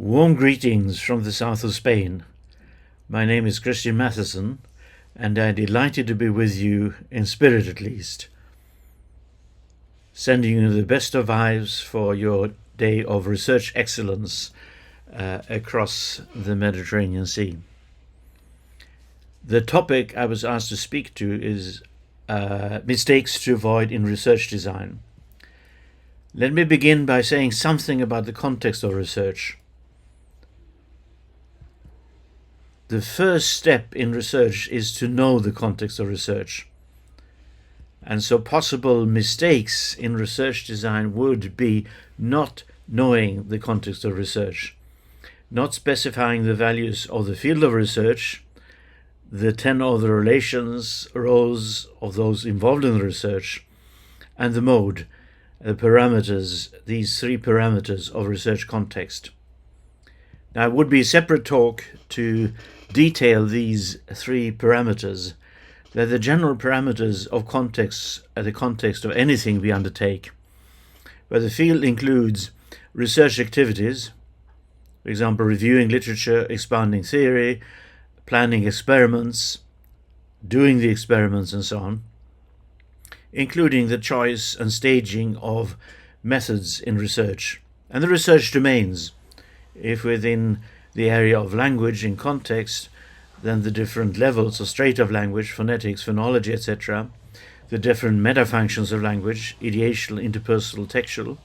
Warm greetings from the south of Spain. My name is Matthiessen, and I'm delighted to be with you, in spirit at least, sending you the best of vibes for your day of research excellence across the Mediterranean Sea. The topic I was asked to speak to is mistakes to avoid in research design. Let me begin by saying something about the context of research. The first step in research is to know the context of research. And so possible mistakes in research design would be not knowing the context of research, not specifying the values of the field of research, the tenor of the relations, roles of those involved in the research, and the mode, the parameters, these three parameters of research context. Now, it would be a separate talk to detail these three parameters. They're the general parameters of context, the context of anything we undertake, where the field includes research activities, for example, reviewing literature, expanding theory, planning experiments, doing the experiments, and so on, including the choice and staging of methods in research, and the research domains. If within the area of language in context, then the different levels or strata of language, phonetics, phonology, etc., the different meta-functions of language, ideational, interpersonal, textual,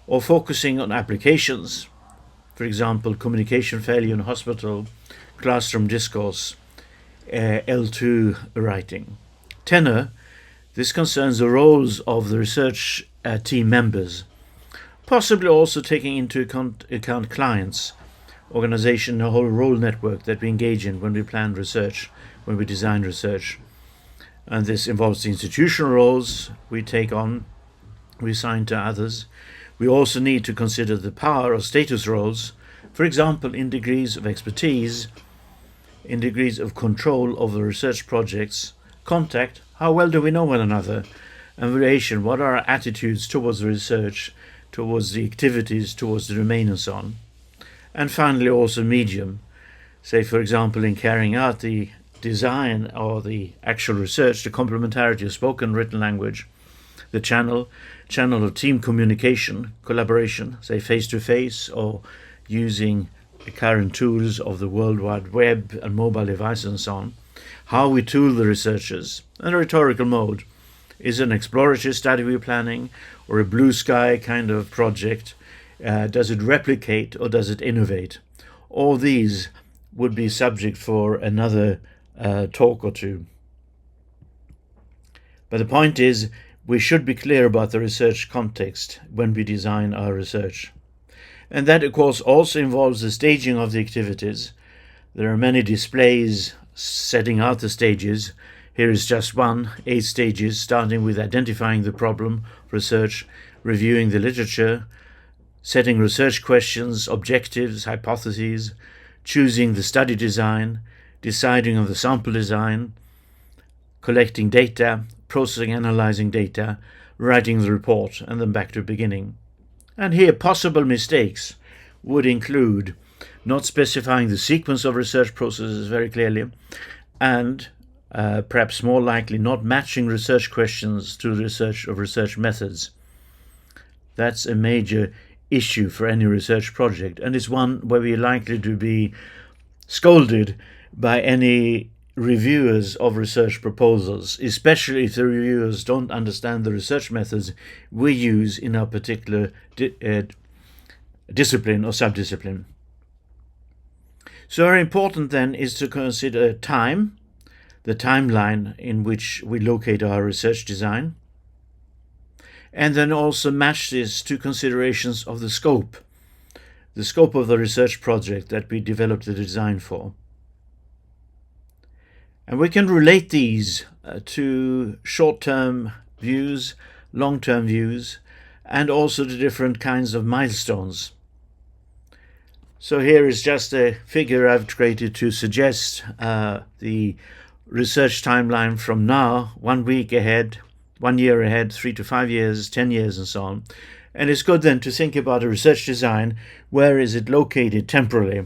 or focusing on applications, for example, communication failure in hospital, classroom discourse, L2 writing. Tenor, this concerns the roles of the research team members, possibly also taking into account clients, organization, the whole role network that we engage in when we plan research, when we design research. And this involves the institutional roles we take on, we assign to others. We also need to consider the power or status roles, for example, in degrees of expertise, in degrees of control of the research projects, contact, how well do we know one another, and relation, what are our attitudes towards the research, towards the activities, towards the domain, and so on. And finally, also medium, say, for example, in carrying out the design or the actual research, the complementarity of spoken written language, the channel of team communication, collaboration, say face-to-face, or using the current tools of the World Wide Web and mobile devices and so on, how we tool the researchers, and a rhetorical mode. Is it an exploratory study we're planning, or a blue sky kind of project? Does it replicate or does it innovate? All these would be subject for another talk or two. But the point is, we should be clear about the research context when we design our research. And that, of course, also involves the staging of the activities. There are many displays setting out the stages. Here is just one, 8 stages, starting with identifying the problem, research, reviewing the literature, setting research questions, objectives, hypotheses, choosing the study design, deciding on the sample design, collecting data, processing, analyzing data, writing the report, and then back to the beginning. And here, possible mistakes would include not specifying the sequence of research processes very clearly, and perhaps more likely not matching research questions to the research of research methods. That's a major issue for any research project, and it's one where we're likely to be scolded by any reviewers of research proposals, especially if the reviewers don't understand the research methods we use in our particular discipline or subdiscipline. So very important then is to consider time, the timeline in which we locate our research design, and then also match this to considerations of the scope of the research project that we developed the design for. And we can relate these to short-term views, long-term views, and also to different kinds of milestones. So here is just a figure I've created to suggest the research timeline from now, 1 week ahead, 1 year ahead, 3 to 5 years, 10 years, and so on. And it's good then to think about a research design. Where is it located temporally?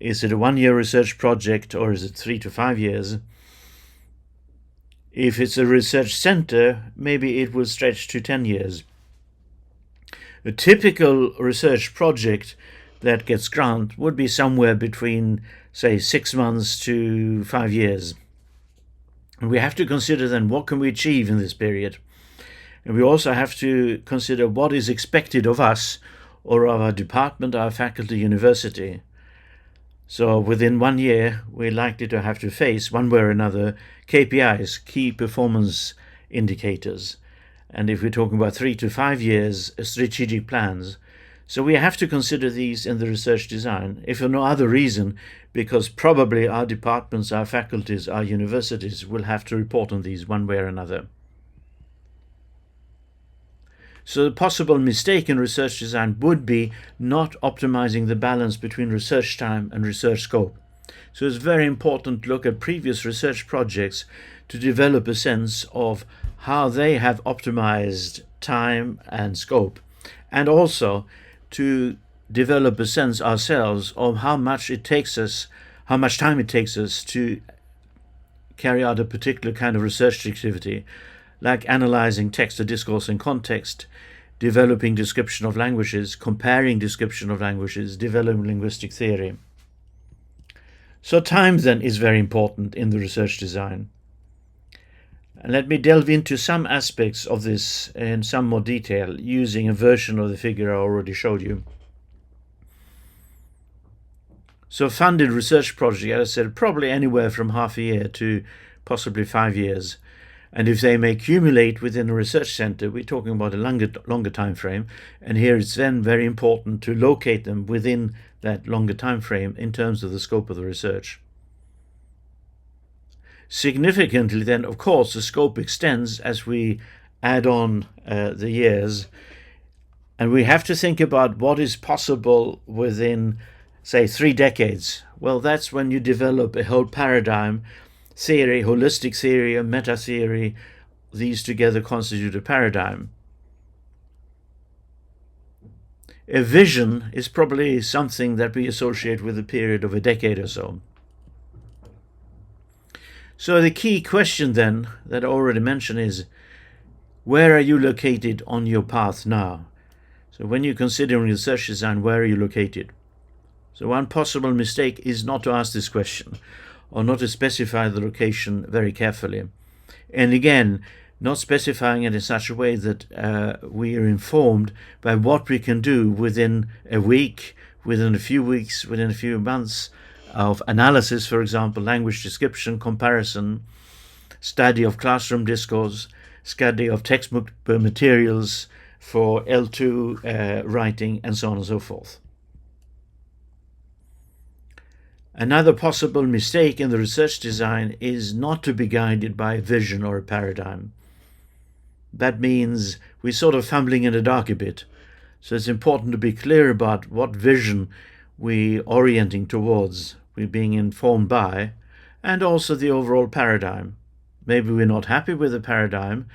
Is it a 1-year research project, or is it 3 to 5 years? If it's a research center, maybe it will stretch to 10 years. A typical research project that gets grant would be somewhere between, say, 6 months to 5 years. And we have to consider then what can we achieve in this period. And we also have to consider what is expected of us or of our department, our faculty, university. So within 1 year, we're likely to have to face, one way or another, KPIs, key performance indicators. And if we're talking about 3 to 5 years, strategic plans. So we have to consider these in the research design, if for no other reason, because probably our departments, our faculties, our universities will have to report on these one way or another. So the possible mistake in research design would be not optimizing the balance between research time and research scope. So it's very important to look at previous research projects to develop a sense of how they have optimized time and scope, and also to develop a sense ourselves of how much time it takes us to carry out a particular kind of research activity, like analyzing text or discourse in context, developing description of languages, comparing description of languages, developing linguistic theory. So time then is very important in the research design. And let me delve into some aspects of this in some more detail using a version of the figure I already showed you. So funded research project, as I said, probably anywhere from half a year to possibly 5 years. And if they may accumulate within a research center, we're talking about a longer time frame. And here it's then very important to locate them within that longer time frame in terms of the scope of the research. Significantly then, of course, the scope extends as we add on the years. And we have to think about what is possible within, say, 3 decades. Well, that's when you develop a whole paradigm, theory, holistic theory, and meta theory. These together constitute a paradigm. A vision is probably something that we associate with a period of a decade or so. So the key question then that I already mentioned is, where are you located on your path now? So when you're considering research design, where are you located? So one possible mistake is not to ask this question, or not to specify the location very carefully. And again, not specifying it in such a way that we are informed by what we can do within a week, within a few weeks, within a few months of analysis, for example, language description, comparison, study of classroom discourse, study of textbook materials for L2 writing, and so on and so forth. Another possible mistake in the research design is not to be guided by a vision or a paradigm. That means we're sort of fumbling in the dark a bit. So it's important to be clear about what vision we're orienting towards, we're being informed by, and also the overall paradigm. Maybe we're not happy with the paradigm,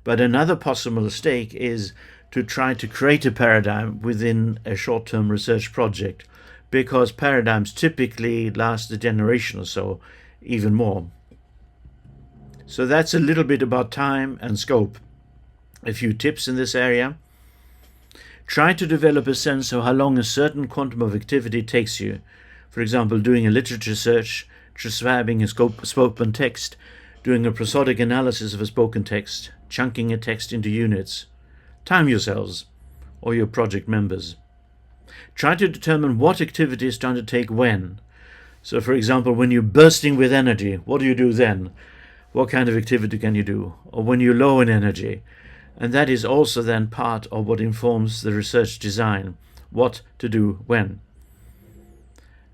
but another possible mistake is to try to create a paradigm within a short-term research project, because paradigms typically last a generation or so, even more. So that's a little bit about time and scope. A few tips in this area. Try to develop a sense of how long a certain quantum of activity takes you. For example, doing a literature search, transcribing a spoken text, doing a prosodic analysis of a spoken text, chunking a text into units. Time yourselves, or your project members. Try to determine what activities to undertake when. So, for example, when you're bursting with energy, what do you do then? What kind of activity can you do? Or when you're low in energy. And that is also then part of what informs the research design, what to do when.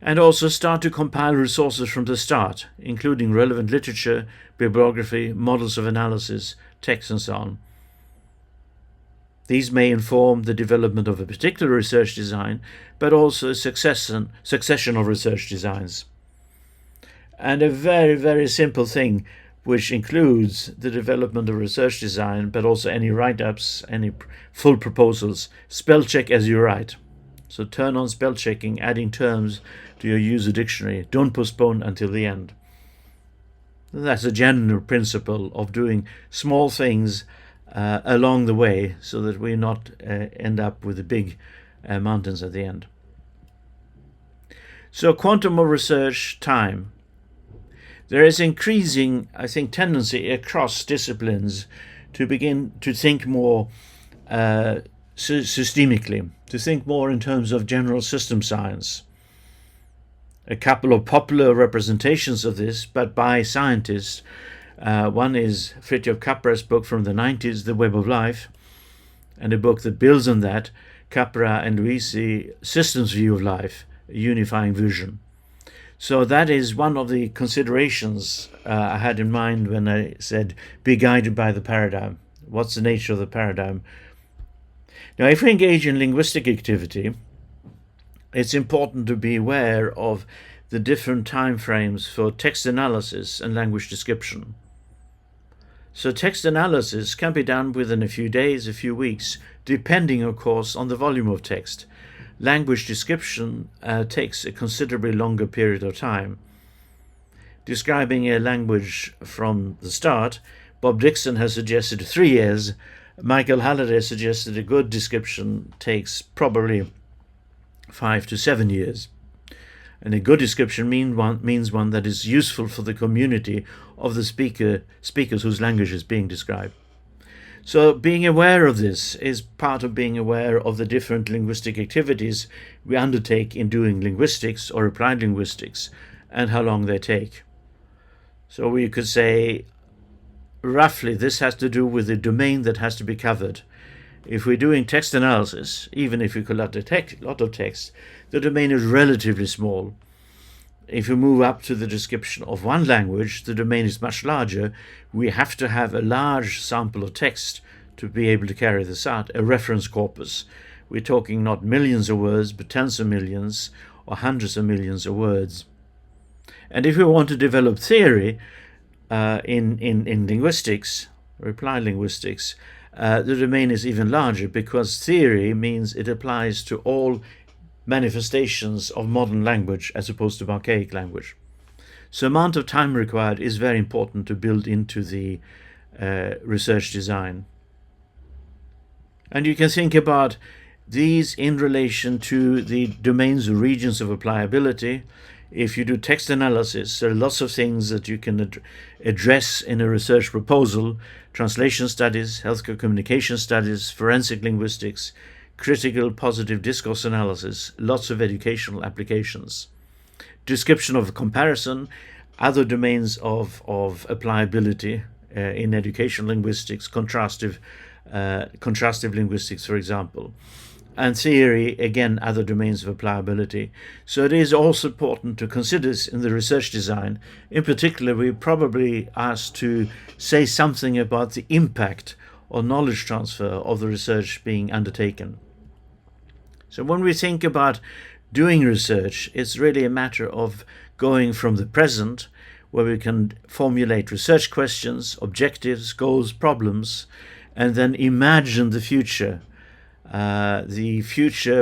And also start to compile resources from the start, including relevant literature, bibliography, models of analysis, text, and so on. These may inform the development of a particular research design, but also a succession of research designs. And a very, very simple thing which includes the development of research design, but also any write-ups, any full proposals. Spell check as you write. So turn on spell checking, adding terms to your user dictionary. Don't postpone until the end. That's a general principle of doing small things along the way, so that we not end up with the big mountains at the end. So quantum of research time. There is increasing, I think, tendency across disciplines to begin to think more systemically, to think more in terms of general system science. A couple of popular representations of this, but by scientists. One is Fritjof Capra's book from the 90s, The Web of Life, and a book that builds on that, Capra and Luisi, Systems View of Life, a Unifying Vision. So that is one of the considerations I had in mind when I said, be guided by the paradigm. What's the nature of the paradigm? Now, if we engage in linguistic activity, it's important to be aware of the different time frames for text analysis and language description. So text analysis can be done within a few days, a few weeks, depending, of course, on the volume of text. Language description takes a considerably longer period of time. Describing a language from the start, Bob Dixon has suggested 3 years. Michael Halliday suggested a good description takes probably 5 to 7 years. And a good description means one that is useful for the community of the speakers whose language is being described. So being aware of this is part of being aware of the different linguistic activities we undertake in doing linguistics or applied linguistics and how long they take. So we could say roughly this has to do with the domain that has to be covered. If we're doing text analysis, even if we collect a lot of text, the domain is relatively small. If we move up to the description of one language, the domain is much larger. We have to have a large sample of text to be able to carry this out, a reference corpus. We're talking not millions of words, but tens of millions or hundreds of millions of words. And if we want to develop theory in linguistics, or applied linguistics, the domain is even larger, because theory means it applies to all manifestations of modern language as opposed to archaic language. So amount of time required is very important to build into the research design. And you can think about these in relation to the domains or regions of applicability. If you do text analysis, there are lots of things that you can address in a research proposal: translation studies, healthcare communication studies, forensic linguistics, critical positive discourse analysis, lots of educational applications. Description of comparison, other domains of applicability in educational linguistics, contrastive linguistics, for example. And theory, again, other domains of applicability. So it is also important to consider this in the research design. In particular, we're probably asked to say something about the impact or knowledge transfer of the research being undertaken. So when we think about doing research, it's really a matter of going from the present, where we can formulate research questions, objectives, goals, problems, and then imagine the future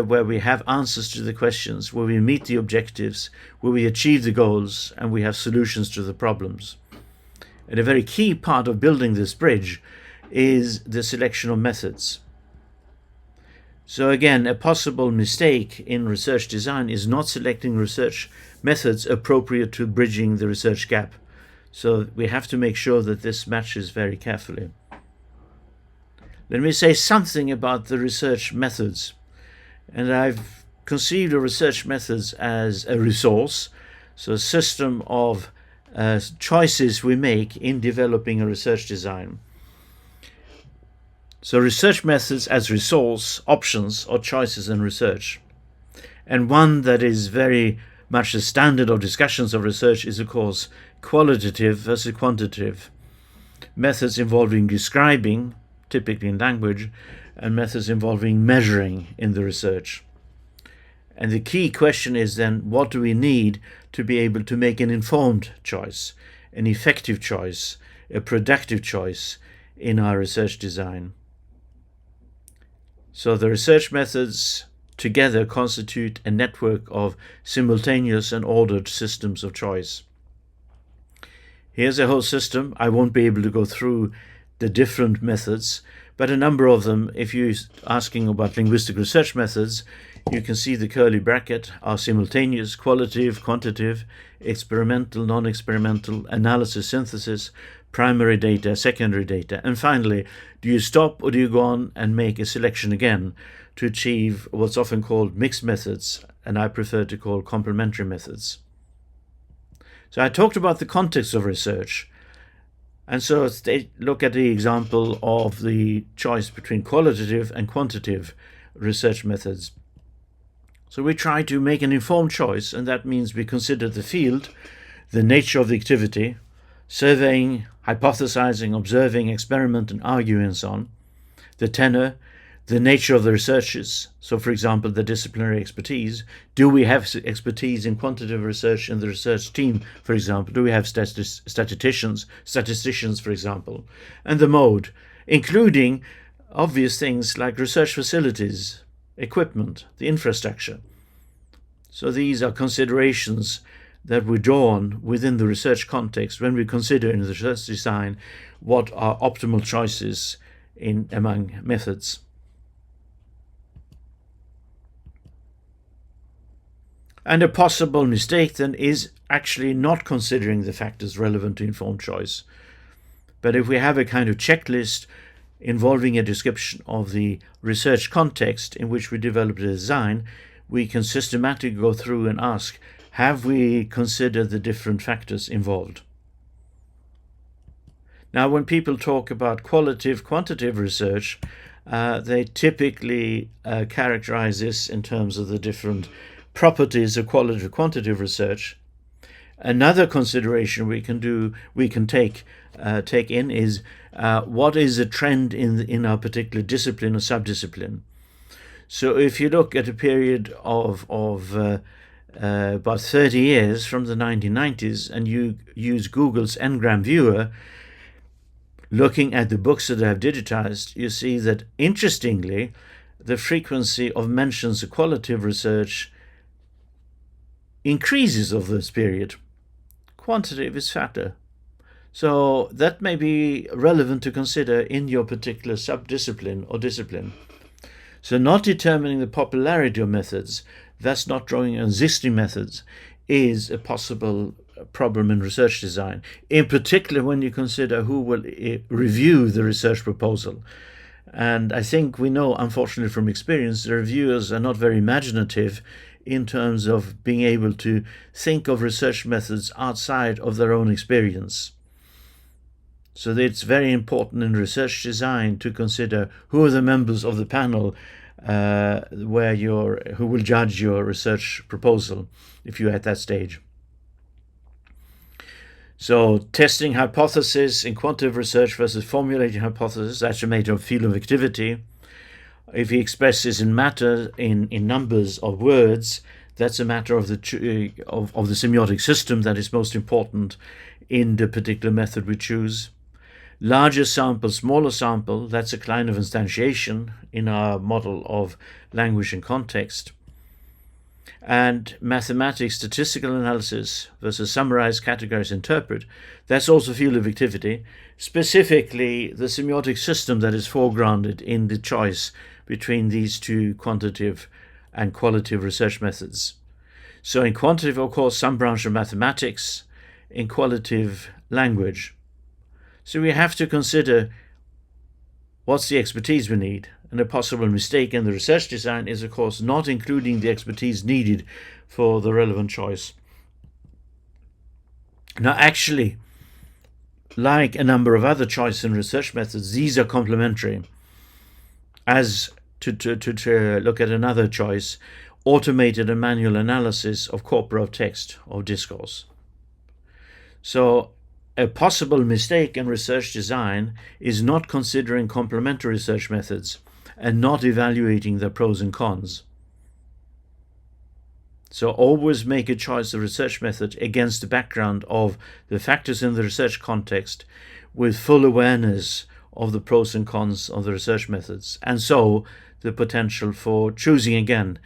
where we have answers to the questions, where we meet the objectives, where we achieve the goals, and we have solutions to the problems. And a very key part of building this bridge is the selection of methods. So again, a possible mistake in research design is not selecting research methods appropriate to bridging the research gap. So we have to make sure that this matches very carefully. Let me say something about the research methods. And I've conceived of research methods as a resource, so a system of choices we make in developing a research design. So research methods as resource, options, or choices in research. And one that is very much the standard of discussions of research is, of course, qualitative versus quantitative. Methods involving describing, typically in language, and methods involving measuring in the research. And the key question is then, what do we need to be able to make an informed choice, an effective choice, a productive choice in our research design. So the research methods together constitute a network of simultaneous and ordered systems of choice. Here's a whole system. I won't be able to go through the different methods, but a number of them, if you're asking about linguistic research methods, you can see the curly bracket are simultaneous, qualitative, quantitative, experimental, non-experimental, analysis, synthesis, primary data, secondary data. And finally, do you stop or do you go on and make a selection again to achieve what's often called mixed methods, and I prefer to call complementary methods. So I talked about the context of research. And so let's look at the example of the choice between qualitative and quantitative research methods. So we try to make an informed choice, and that means we consider the field, the nature of the activity, surveying, hypothesizing, observing, experiment, and arguing, and so on, the tenor, the nature of the researches. So, for example, the disciplinary expertise. Do we have expertise in quantitative research in the research team, for example? Do we have statisticians, for example? And the mode, including obvious things like research facilities, equipment, the infrastructure. So these are considerations that we draw on within the research context when we consider in the research design what are optimal choices among methods. And a possible mistake then is actually not considering the factors relevant to informed choice. But if we have a kind of checklist involving a description of the research context in which we develop the design, we can systematically go through and ask, have we considered the different factors involved? Now, when people talk about qualitative, quantitative research, they typically characterize this in terms of the different properties of qualitative, quantitative research. Another consideration we can take in is what is the trend in our particular discipline or subdiscipline. So if you look at a period of about 30 years from the 1990s and you use Google's Ngram Viewer, looking at the books that I have digitized, you see that, interestingly, the frequency of mentions of qualitative research increases over this period. Quantitative is fatter. So that may be relevant to consider in your particular subdiscipline or discipline. So not determining the popularity of methods, thus not drawing on existing methods, is a possible problem in research design, in particular when you consider who will review the research proposal. And I think we know, unfortunately from experience, the reviewers are not very imaginative in terms of being able to think of research methods outside of their own experience. So it's very important in research design to consider who are the members of the panel who will judge your research proposal if you're at that stage. So testing hypothesis in quantitative research versus formulating hypothesis, that's a matter of field of activity. If he expresses in matter, in numbers of words, that's a matter of the semiotic system that is most important in the particular method we choose. Larger sample, smaller sample, that's a kind of instantiation in our model of language and context. And mathematics, statistical analysis versus summarize, categorize, interpret, that's also field of activity, specifically the semiotic system that is foregrounded in the choice between these two quantitative and qualitative research methods. So in quantitative, of course, some branch of mathematics, in qualitative, language. So we have to consider what's the expertise we need. And a possible mistake in the research design is, of course, not including the expertise needed for the relevant choice. Now, actually, like a number of other choice and research methods, these are complementary. As to look at another choice, automated and manual analysis of corpora of text, of discourse. So a possible mistake in research design is not considering complementary research methods and not evaluating their pros and cons. So always make a choice of research method against the background of the factors in the research context, with full awareness of the pros and cons of the research methods, and so the potential for choosing again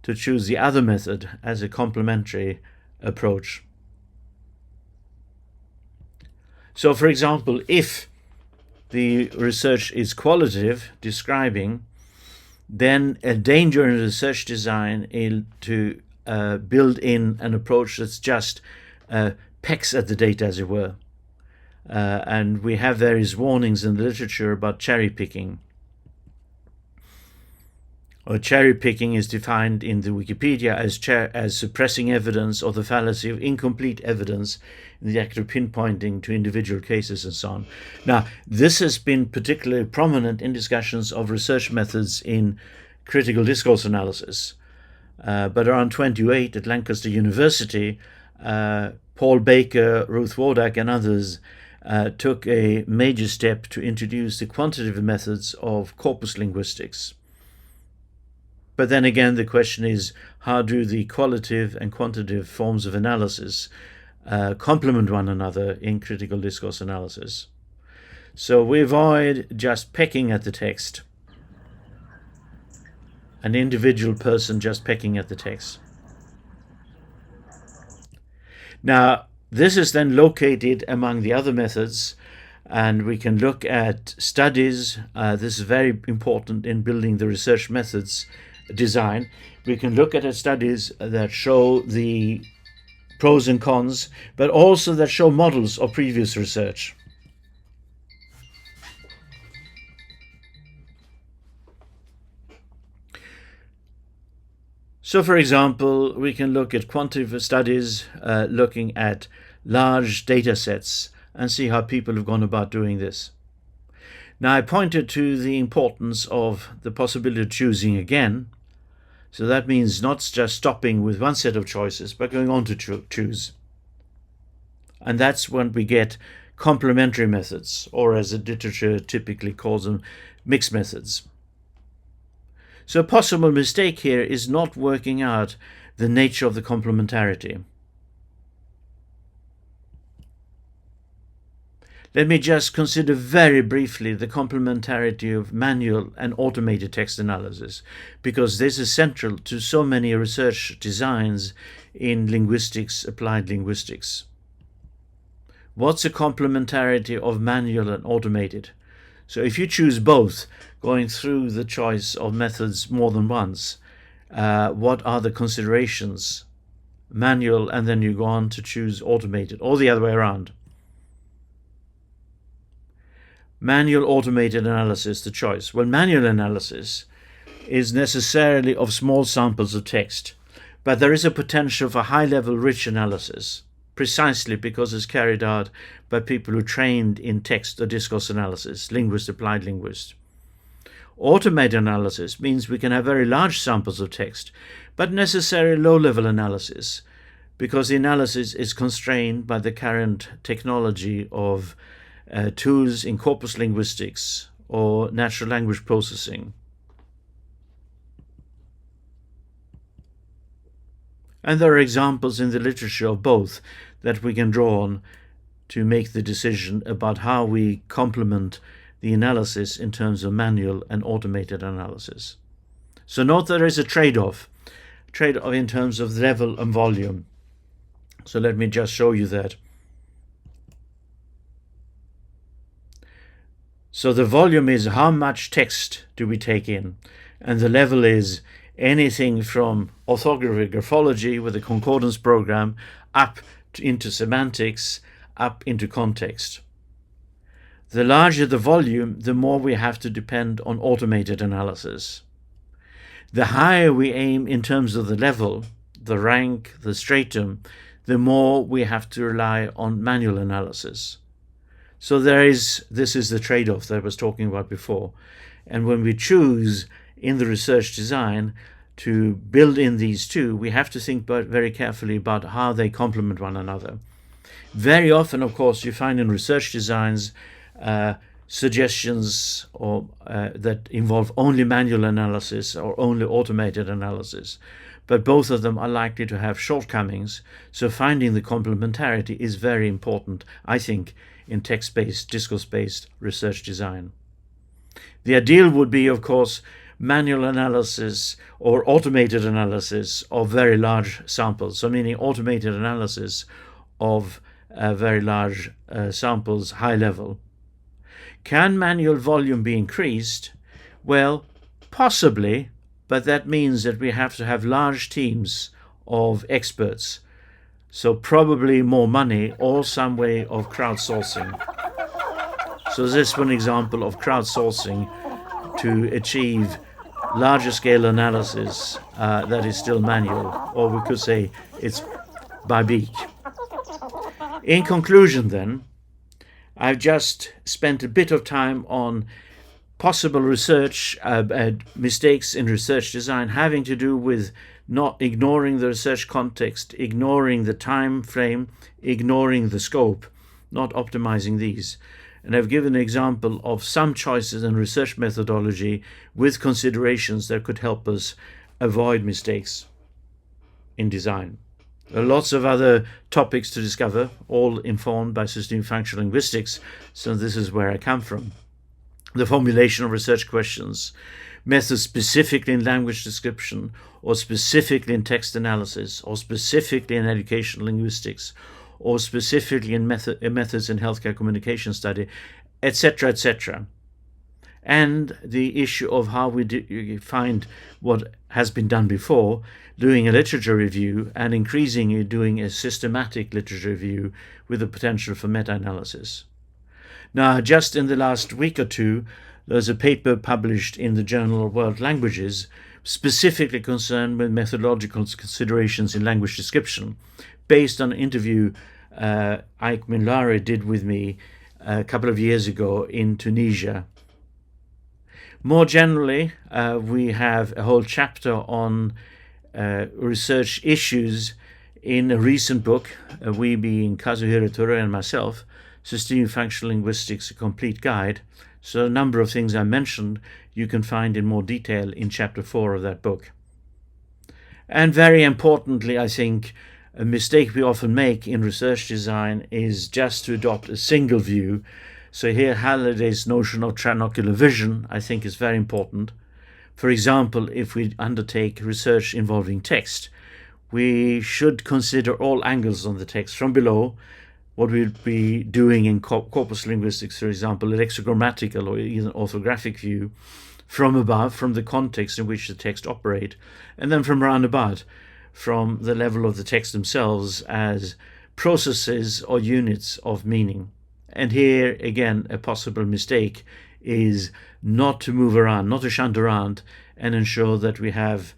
to choose the other method as a complementary approach. So, for example, if the research is qualitative, describing, then a danger in research design is to build in an approach that's just pecks at the data, as it were. And we have various warnings in the literature about cherry picking. Or cherry picking is defined in the Wikipedia as suppressing evidence or the fallacy of incomplete evidence in the act of pinpointing to individual cases and so on. Now, this has been particularly prominent in discussions of research methods in critical discourse analysis. But around 2008 at Lancaster University, Paul Baker, Ruth Wodak, and others took a major step to introduce the quantitative methods of corpus linguistics. But then again, the question is, how do the qualitative and quantitative forms of analysis complement one another in critical discourse analysis? So we avoid just pecking at the text, an individual person just pecking at the text. Now, this is then located among the other methods, and we can look at studies. This is very important in building the research methods design. We can look at studies that show the pros and cons, but also that show models of previous research. So, for example, we can look at quantitative studies looking at large data sets and see how people have gone about doing this. Now, I pointed to the importance of the possibility of choosing again. So that means not just stopping with one set of choices, but going on to choose. And that's when we get complementary methods, or as the literature typically calls them, mixed methods. So a possible mistake here is not working out the nature of the complementarity. Let me just consider very briefly the complementarity of manual and automated text analysis, because this is central to so many research designs in linguistics, applied linguistics. What's the complementarity of manual and automated? So if you choose both, going through the choice of methods more than once, what are the considerations? Manual, and then you go on to choose automated, or the other way around. Manual, automated analysis, the choice. Well, manual analysis is necessarily of small samples of text, but there is a potential for high-level rich analysis, precisely because it's carried out by people who are trained in text or discourse analysis, linguists, applied linguists. Automated analysis means we can have very large samples of text, but necessarily low-level analysis, because the analysis is constrained by the current technology of tools in corpus linguistics or natural language processing. And there are examples in the literature of both that we can draw on to make the decision about how we complement the analysis in terms of manual and automated analysis. So note there is a trade-off in terms of level and volume. So let me just show you that. So the volume is how much text do we take in, and the level is anything from orthography, graphology with a concordance program up into semantics, up into context. The larger the volume, the more we have to depend on automated analysis. The higher we aim in terms of the level, the rank, the stratum, the more we have to rely on manual analysis. So this is the trade-off that I was talking about before. And when we choose in the research design to build in these two, we have to think very carefully about how they complement one another. Very often, of course, you find in research designs suggestions that involve only manual analysis or only automated analysis. but both of them are likely to have shortcomings, so finding the complementarity is very important, I think, in text-based, discourse-based research design. The ideal would be, of course, manual analysis or automated analysis of very large samples, so meaning automated analysis of very large samples, high level. Can manual volume be increased? Well, possibly, but that means that we have to have large teams of experts, so probably more money or some way of crowdsourcing. So this is one example of crowdsourcing to achieve larger scale analysis that is still manual, or we could say it's by beak. In conclusion then, I've just spent a bit of time on possible research mistakes in research design having to do with not ignoring the research context, ignoring the time frame, ignoring the scope, not optimizing these. And I've given an example of some choices in research methodology with considerations that could help us avoid mistakes in design. There are lots of other topics to discover, all informed by systemic functional linguistics, so this is where I come from. The formulation of research questions, methods specifically in language description, or specifically in text analysis, or specifically in educational linguistics, or specifically in methods in healthcare communication study, etc., etc. And the issue of how we find what has been done before, doing a literature review and increasingly doing a systematic literature review with the potential for meta-analysis. Now, just in the last week or two, there's a paper published in the Journal of World Languages specifically concerned with methodological considerations in language description, based on an interview Ike Minlari did with me a couple of years ago in Tunisia. More generally, we have a whole chapter on research issues in a recent book, we being Kazuhiro Ture and myself, Systemic Functional Linguistics, A Complete Guide. So a number of things I mentioned you can find in more detail in chapter 4 of that book. And very importantly, I think, a mistake we often make in research design is just to adopt a single view. So here Halliday's notion of trinocular vision, I think, is very important. For example, if we undertake research involving text, we should consider all angles on the text from below, what we'd be doing in corpus linguistics, for example, a lexicogrammatical or even orthographic view, from above, from the context in which the text operates, and then from round about, from the level of the text themselves as processes or units of meaning. And here, again, a possible mistake is not to move around, not to shunt around, and ensure that we have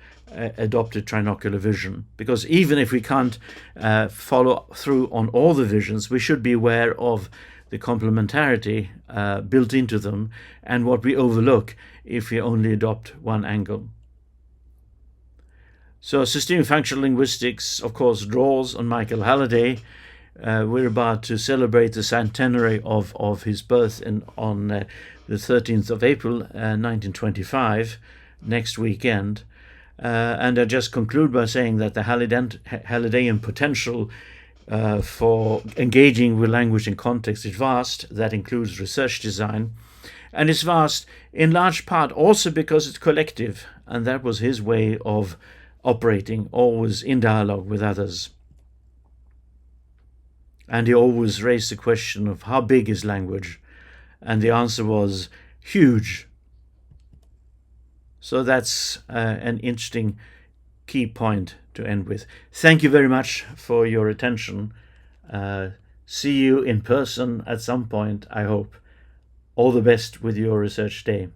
adopted trinocular vision. Because even if we can't follow through on all the visions, we should be aware of the complementarity built into them and what we overlook if we only adopt one angle. So systemic functional linguistics, of course, draws on Michael Halliday. We're about to celebrate the centenary of his birth on the 13th of April, 1925, next weekend. And I just conclude by saying that the Hallidayan potential for engaging with language and context is vast. That includes research design. And it's vast in large part also because it's collective. And that was his way of operating, always in dialogue with others. And he always raised the question of how big is language? And the answer was huge. So that's an interesting key point to end with. Thank you very much for your attention. See you in person at some point, I hope. All the best with your research day.